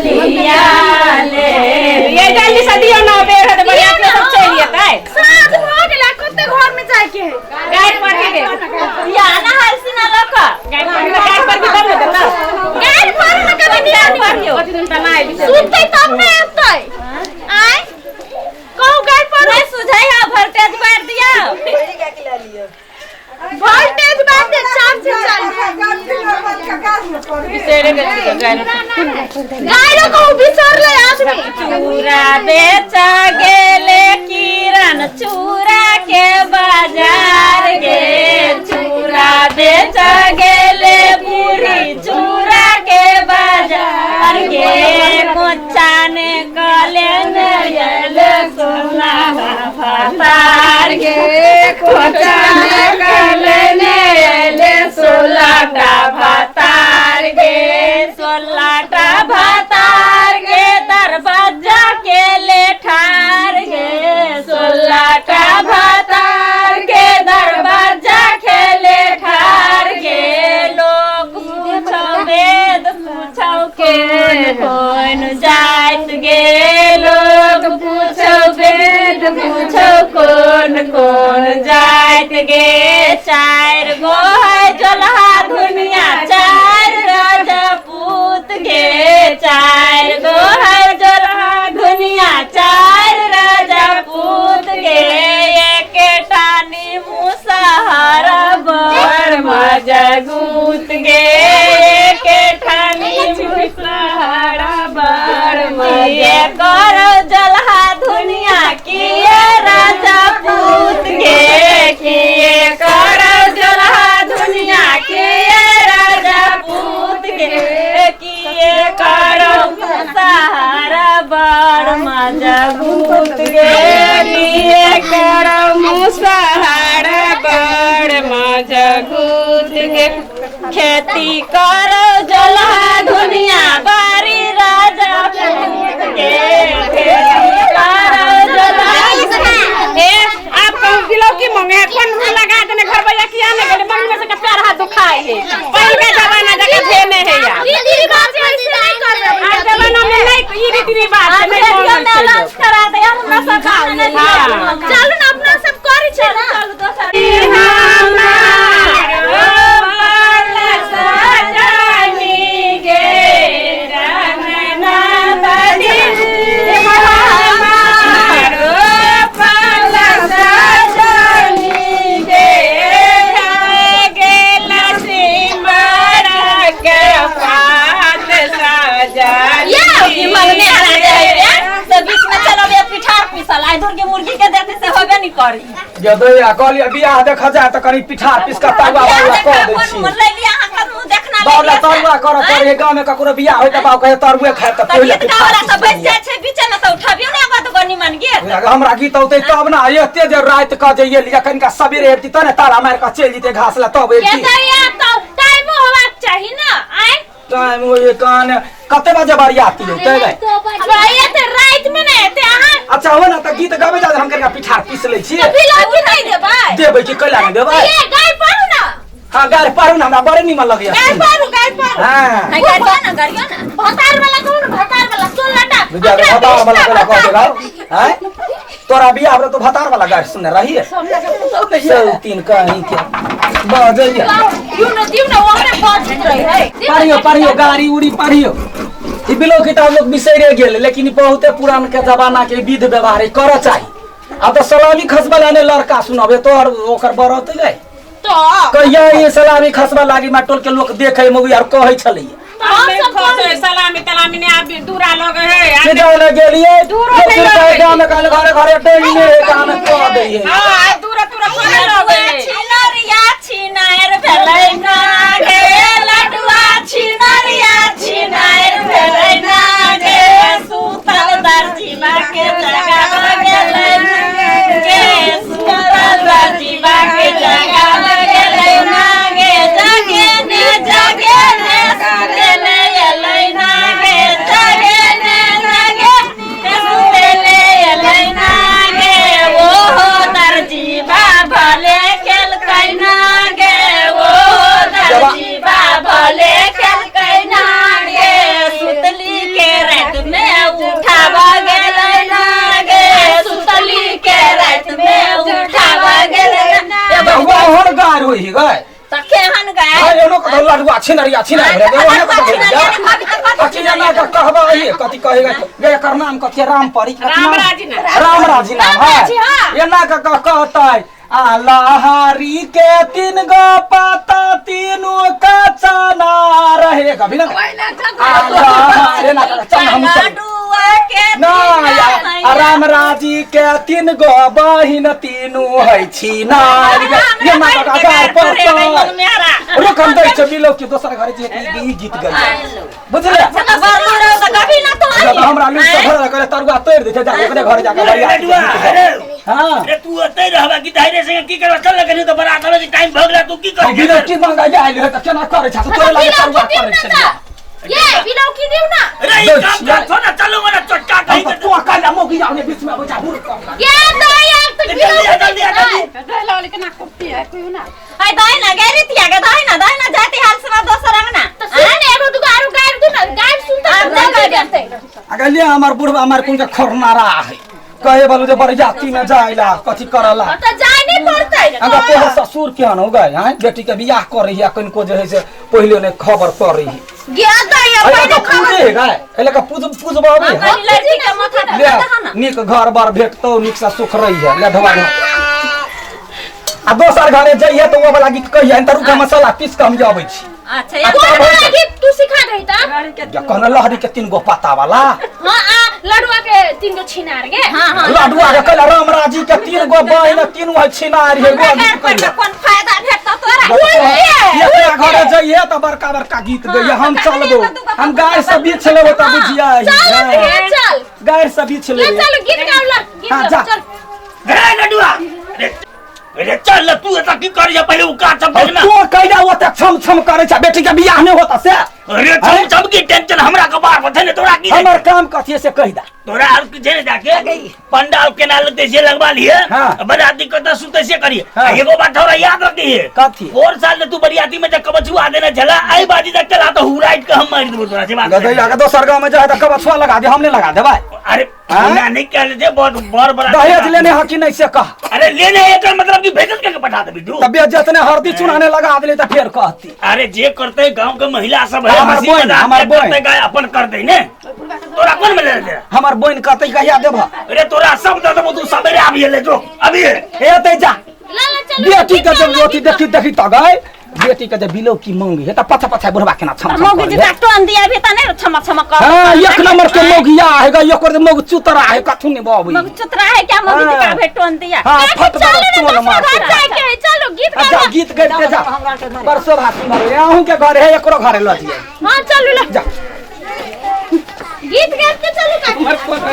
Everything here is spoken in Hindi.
लिया ले ये जल्दी से दियो ना बेर है बढ़िया से सब चलिए ताई साथ हो गेला कते घर में जाए के गाइड पर के दे या ना हलसिना लका गाइड पर भी कर दे ना गाइड पर ना कभी दिया करियो कति दिन बनाए सुनते तब ने आते आय कहू गाइड पर नहीं सुझाई है वोल्टेज बढ़ दिया वोल्टेज बात चांस से चल बिसेरे के गाइड को बिसर ले आदमी चूरा बेचा गेले किरण चूरा के बाजार गे चूरा बेचा गेले पूरी चूरा के बाजार गे कोचाने कले नयल सोना भातार गे कोचाने कले नयल सोलाटा भातार गे सोलाटा भातार गे दरवाजा के ले ठार गे सोलाटा भातार के दरवाजा के ले ठार गे लोग पूछो वेद पूछो कौन जात गे लोग पूछो वेद पूछो कौन जात गे चार गो है जलहा दुनिया चार राजपूत गे चार गो है जलहा दुनिया चार राजपूत गे एक टानी मुसहारा बड़ मजगूत गे एक टानी मुसहारा बड़ मजे करो जलहा दुनिया किए राजपूत गे किए करो जलहा दुनिया किए राजपूत गे किए करो मुसहारा बड़ मजबूत गे किए करो मुसहारा बड़ मजबूत गे खेती करो जलहा दुनिया बारी राजपूत गे खेती करो जलहा आप कहूं किलो की मंगे कौन लगा देने घर भैया किया नहीं गले मंग में से प्यार हाथ दुखाई है पहले का जमाना जगह थे नहीं है यार रीति बात ऐसे नहीं कर रहे आज जमाना में नहीं ये रीति बात है नहीं बोल करा दे हमरा सब हां चल ना अपना सब करी छे ना चल दोसर मुर्गी के देते से होबे नहीं करी जदो या कहली बियाह देखा जाए त कनी पिठा पिस का तावा बाबा कह दै छी ले लिया हां का मुंह देखना बाबला तरुआ कर तोरे गांव में ककरो बियाह होय त बाबू कहे तरुए खाए त पहिले पिठा वाला सब बैठ जाय छै बीच में त उठाबियो ने बात गनी मन गे हमरा गीत होते तब ना एते जे रात का जइए लिया कनिका सबेरे हेती त ने तारा मार का चल जीते घास ला तब एती ये तो टाइम होबाक चाहिए ना आय टाइम होए कान कते बजे बारी आती हो ते गए अब ये ते रात में नहीं ते अहां अच्छा हो ना त गीत गावे जा हम कनिका पिठा पिस ले छी तो बिलौकी नहीं देबै देबै कि कैला नहीं देबै ये गाय पारू ना हां गाय पारू ना हमरा बड़े निमन लगे गाय पारू हां गाड़िया ना भतार वाला कौन भतार वाला सुन लटा विद्या भतार वाला कह देगा हैं तोरा बियाह रे तो भतार वाला गाड़ी सुन रही है सब तीन कहीं के बजैया दियो ना ओकरे बात रही है पढ़ियो गाड़ी उड़ी पढ़ियो ई बिलो किताब लोग बिसरे गेल लेकिन बहुते पुरान के जमाना के विध व्यवहार कर चाहिए अब तो सलामी खसबा लाने लड़का सुनाबे तो ओकर बरत गए तो कहिया ये सलामी खसबा लागी माटोल के लोग देखे मौगी आर कहै छलिए सलामी तलामी ने आप दूरा लोग है से जाने गेलिए गांव में काले घरे घरे डेली में काम कह दइए हां दूरा दूरा कोने लोग छिनरिया छिनाएर भेलै ना गे लडुआ छिनरिया छिनाएर भेलै ना गे सुतल दर्जी बाके जगह गेलै गे सुतल दर्जी बाके जगह गेलै ना गे जगे ने सुतेले एलै ना गे जगे ने सुतेले एलै ना गे ओ दर्जी बाबा ले केल कैना हुई गए तो केहन गए हां एनो को लड़ुआ छिनरिया छिना रे ओने को अच्छी ना का कहबा ये कथि कहेगा ये एकर नाम कथि राम परी राम राजी नाम है एना का कहतै आ लहरी के 3 गो पाता तीनों का चना रहे कभी ना आ लहरी ना चल हम लडुआ के ना राम राजी के 3 गो बहिन तीनों है छिना ये ना का आधार पर रुक हम दै छ बिलो के दोसर घर जे ई गीत गई बुझले बलुरो त कभी ना तो जब हमरा लुट से भर करे तरुआ तोड़ दे जा ओकरे घर जाके बढ़िया हां रे तू ओतै रहबा कि धैर्य से की करबा चल लगनी तो बड़ा चलो कि टाइम भगला तू की कर बिलो की मंगा जाइल है त केना करे छ तोरे लागे तरुआ करे छ ये बिलो की दिउ ना अरे ई काम कर छोड़ा चलो वाला चटका कहीं हम तो काला मोगी जाने बीच में बचा बुर ये दो यार तो जल्दी आई दाई ना गेरी तिया के दाई ना जाती हाल से दोसर अंगना तो सुन एगो दुगो आरु गाड़ दू ना गाड़ सुनता अब करते अगले हमार बुढ़वा हमार कुन के खरनारा है कहे बोलो जे बरियाती में जाइला कथि करला तो जाय नहीं पड़ता अगर तोहर ससुर केहन हो गए हैं बेटी के बियाह कर रही है कनको जे है से पहले ने खबर कर रही है गया तो ये अरे पहले तो पूजे है गए एले का पूजबावे है लड़की के माथा ले पे ना निक घर बार भेटतो निक से सुख रही है ले ढवा आ दोसर घरे जाइए तो वो वाला गीत कहिए तरू का मसाला पीस के हम जाबै छी अच्छा अब कौन तो बहुत- वाला गीत तू सिखा रही था या कहना लहरी के 3 गो पत्ता वाला हां आ लड़ुआ के 3 गो छिनार गे हां लडुआ के कहला राम राजी के 3 गो बहिन तीनों है छिनारी है वो गीत कहिए कौन फायदा भेटता तोरा ये घरे जाइए तो बड़का बड़का गीत गइए हम चलबो हम गाय से बीच लेबो त बुझिया चल चल गाय से बीच ले लेबो चल गीत गाओ ला गीत हाँ, गाओ जा। चल रे लडुआ रे चल तू एता की कर जा पहले उका सब भेजना तो कहिया ओते छम छम करे छ बेटी के बियाह नहीं होता से अरे तुम सब की टेंशन हमरा के बार बथे ने तोरा की हमर काम कथि से कहि दा तोरा और की जेने जाके पंडाल के नाल ते से लगवा लिए हाँ। बराती कत सुते से करिए हाँ। एगो बात थोड़ा याद रखिए कथि और साल तू बरियाती में जब कबछुआ देने चला आई बाजी तक चला तो हुराइट के हम मार देबो तोरा से बात गदैया के दोसर गांव में जाए त कबछुआ लगा दे हमने लगा देबै अरे हाँ? ना नहीं कह ले बहुत बड़ बड़ा दहेज लेने ह कि नहीं से कह अरे लेने एक मतलब की भेजत के पठा दे बिट्टू तब जतने हरदी चुनाने लगा देले त फेर कहती अरे जे करते गांव के महिला सब है हमार हंसी बहन, मजाक हमार के करते बहन। गए अपन कर दे ने तोरा कौन मिले दे हमर बहन कहते कहिया देब अरे तोरा सब दे देबो तू सवेरे आबी ले जो अभी एते जा ला ला चल बेटी के जब रोटी देखी देखी त गए बेटी के जब बिलो की मंगी है त पछा पछा बुढ़वा केना छम छम मोगी करे जी टोन दिया भी त नहीं छमक छमक कर हां एक नंबर के मोगिया है गा एकर मोग चुतरा है कथु ने बाबू मोगी चुतरा है क्या मोगी जी का भेट टोन दिया हां फट चल रे टोन मार घर जाके चलो गीत अच्छा गाओ गीत गाइते जा परसो भाती मारे आहू के घर है एकरो घरे ल दिए हां चलो ला जा गीत गाते चलो का